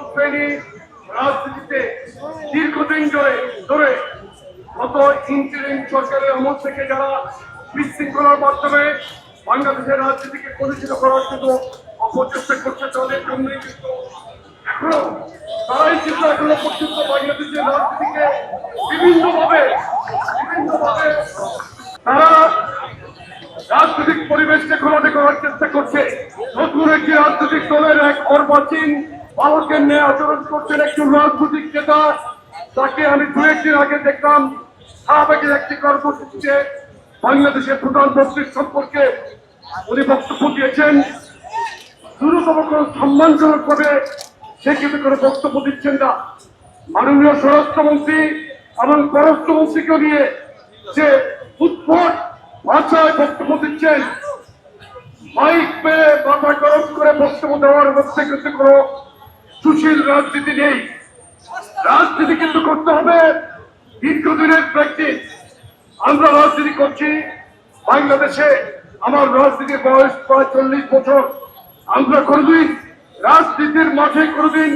শ্রেণী রাজনীতিতে দীর্ঘদিন ধরে গত ইন্টারিম সরকারের আমল থেকে যারা বিশৃঙ্খলার মাধ্যমে বাংলাদেশের রাজনীতিকে কলুষিত করার জন্য অপচেষ্টা করছে তাদের জন্যই কিন্তু এখনো তারাই কিন্তু এখনো পর্যন্ত বাংলাদেশের রাজনীতিকে বিভিন্নভাবে তারা রাজনৈতিক পরিবেশকে ঘোলাটে করার চেষ্টা করছে। নতুন একটি রাজনৈতিক দলের এক অর্বাচীন বালকের নিয়ে আচরণ করছেন একজন রাজনৈতিক নেতা। তাকে আমি দু একদিন আগে দেখলাম শাহবাগের একটি কর্মসূচিতে বাংলাদেশের প্রধানমন্ত্রীর সম্পর্কে উনি বক্তব্য দিয়েছেন। ন্যূনতম কোন সম্মানজনক ভাবে সে কিন্তু কোনো বক্তব্য দিচ্ছেন না। মাননীয় স্বরাষ্ট্রমন্ত্রী এবং পররাষ্ট্রমন্ত্রীকে নিয়ে যে উদ্ভট ভাষায় বক্তব্য দিচ্ছেন, মাইক পেয়ে মাথা গরম করে বক্তব্য দেওয়ার মধ্যে কিন্তু কোনো সুশীল রাজনীতি নেই। রাজনীতি কিন্তু করতে হবে দীর্ঘদিনের প্র্যাকটিস। আমরা রাজনীতি করছি বাংলাদেশে, আমার রাজনীতির বয়স প্রায় 40 বছর। আমরা কোনদিন রাজনীতির মাঠে কোনদিন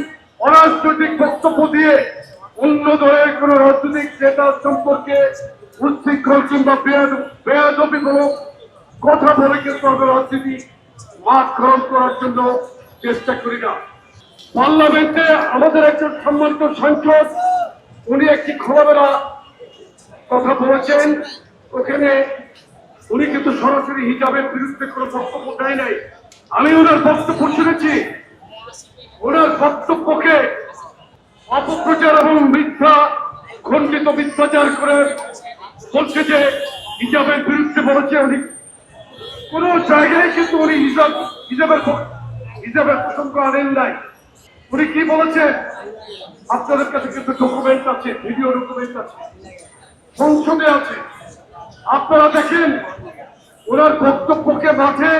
অরাজনৈতিক বক্তব্য দিয়ে অন্য দলের কোন রাজনৈতিক নেতা সম্পর্কে উচ্ছৃঙ্খল কিংবা বেয়াদবি কোনো কথা বলে কিন্তু আমরা রাজনীতি মাঠ গ্রহণ করার জন্য চেষ্টা করি না। পার্লামেন্টে আমাদের একজন সম্মানিত সাংসদ উনি একটি খোলামেলা কথা বলেছেন। ওখানে উনি কিন্তু সরাসরি হিজাবের বিরুদ্ধে কোনো বক্তব্য দেয় নাই। আমি ওনার বক্তব্য শুনেছি। ওনার বক্তব্যকে অপপ্রচার এবং মিথ্যা খণ্ডিত মিথ্যাচার করে বলছে যে হিজাবের বিরুদ্ধে বলেছে। উনি কোন জায়গায় কিন্তু উনি হিজাবের প্রসঙ্গ আনেন নাই। উনি কি বলেছেন আপনাদের কাছে কিন্তু ডকুমেন্ট আছে, ভিডিও ডকুমেন্ট আছে, সংসদে আছে। আপনারা দেখেন ওনার বক্তব্যকে মাঠে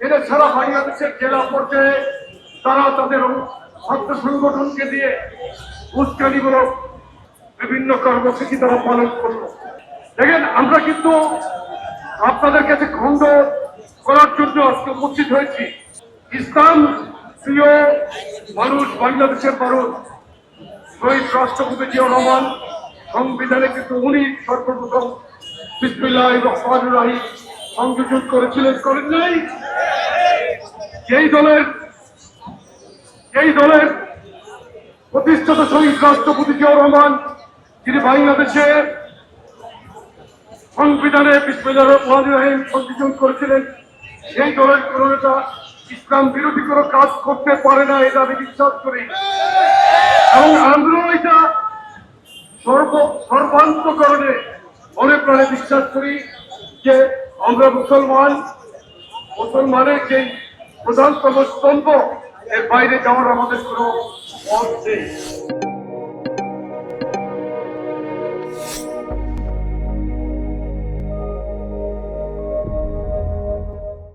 এনে সারা বাংলাদেশের জেলা পর্যায়ে তারা তাদের ছাত্র সংগঠনকে দিয়ে উস্কানিমূলক বিভিন্ন কর্মসূচি তারা পালন করলো। দেখেন আমরা কিন্তু আপনাদের কাছে খণ্ড করার জন্য আজকে উপস্থিত হয়েছি। ইসলাম প্রিয় মানুষ, বাংলাদেশের মানুষ, শহীদ রাষ্ট্রপতি জিয়াউর রহমান সংবিধানে কিন্তু উনি সর্বপ্রথম বিসমিল্লাহির রহমানির রহিম সংযোজন করেছিলেন, করেন নাই? এই দলের প্রতিষ্ঠাতা শহীদ রাষ্ট্রপতি জিয়াউর রহমান যিনি বাংলাদেশে সংবিধানে বিসমিল্লাহির রহমানির রহিম সংযোজন করেছিলেন, সেই দলের কোন নেতা ইসলাম বিরোধী কোনো কাজ করতে পারে না, এটা আমি বিশ্বাস করি। এবং আমরা এটা সর্বান্তকরণে মনে প্রাণে বিশ্বাস করি যে আমরা মুসলমানের যে প্রধানতম স্তম্ভ, এর বাইরে যাওয়ার আমাদের কোনো পথ নেই।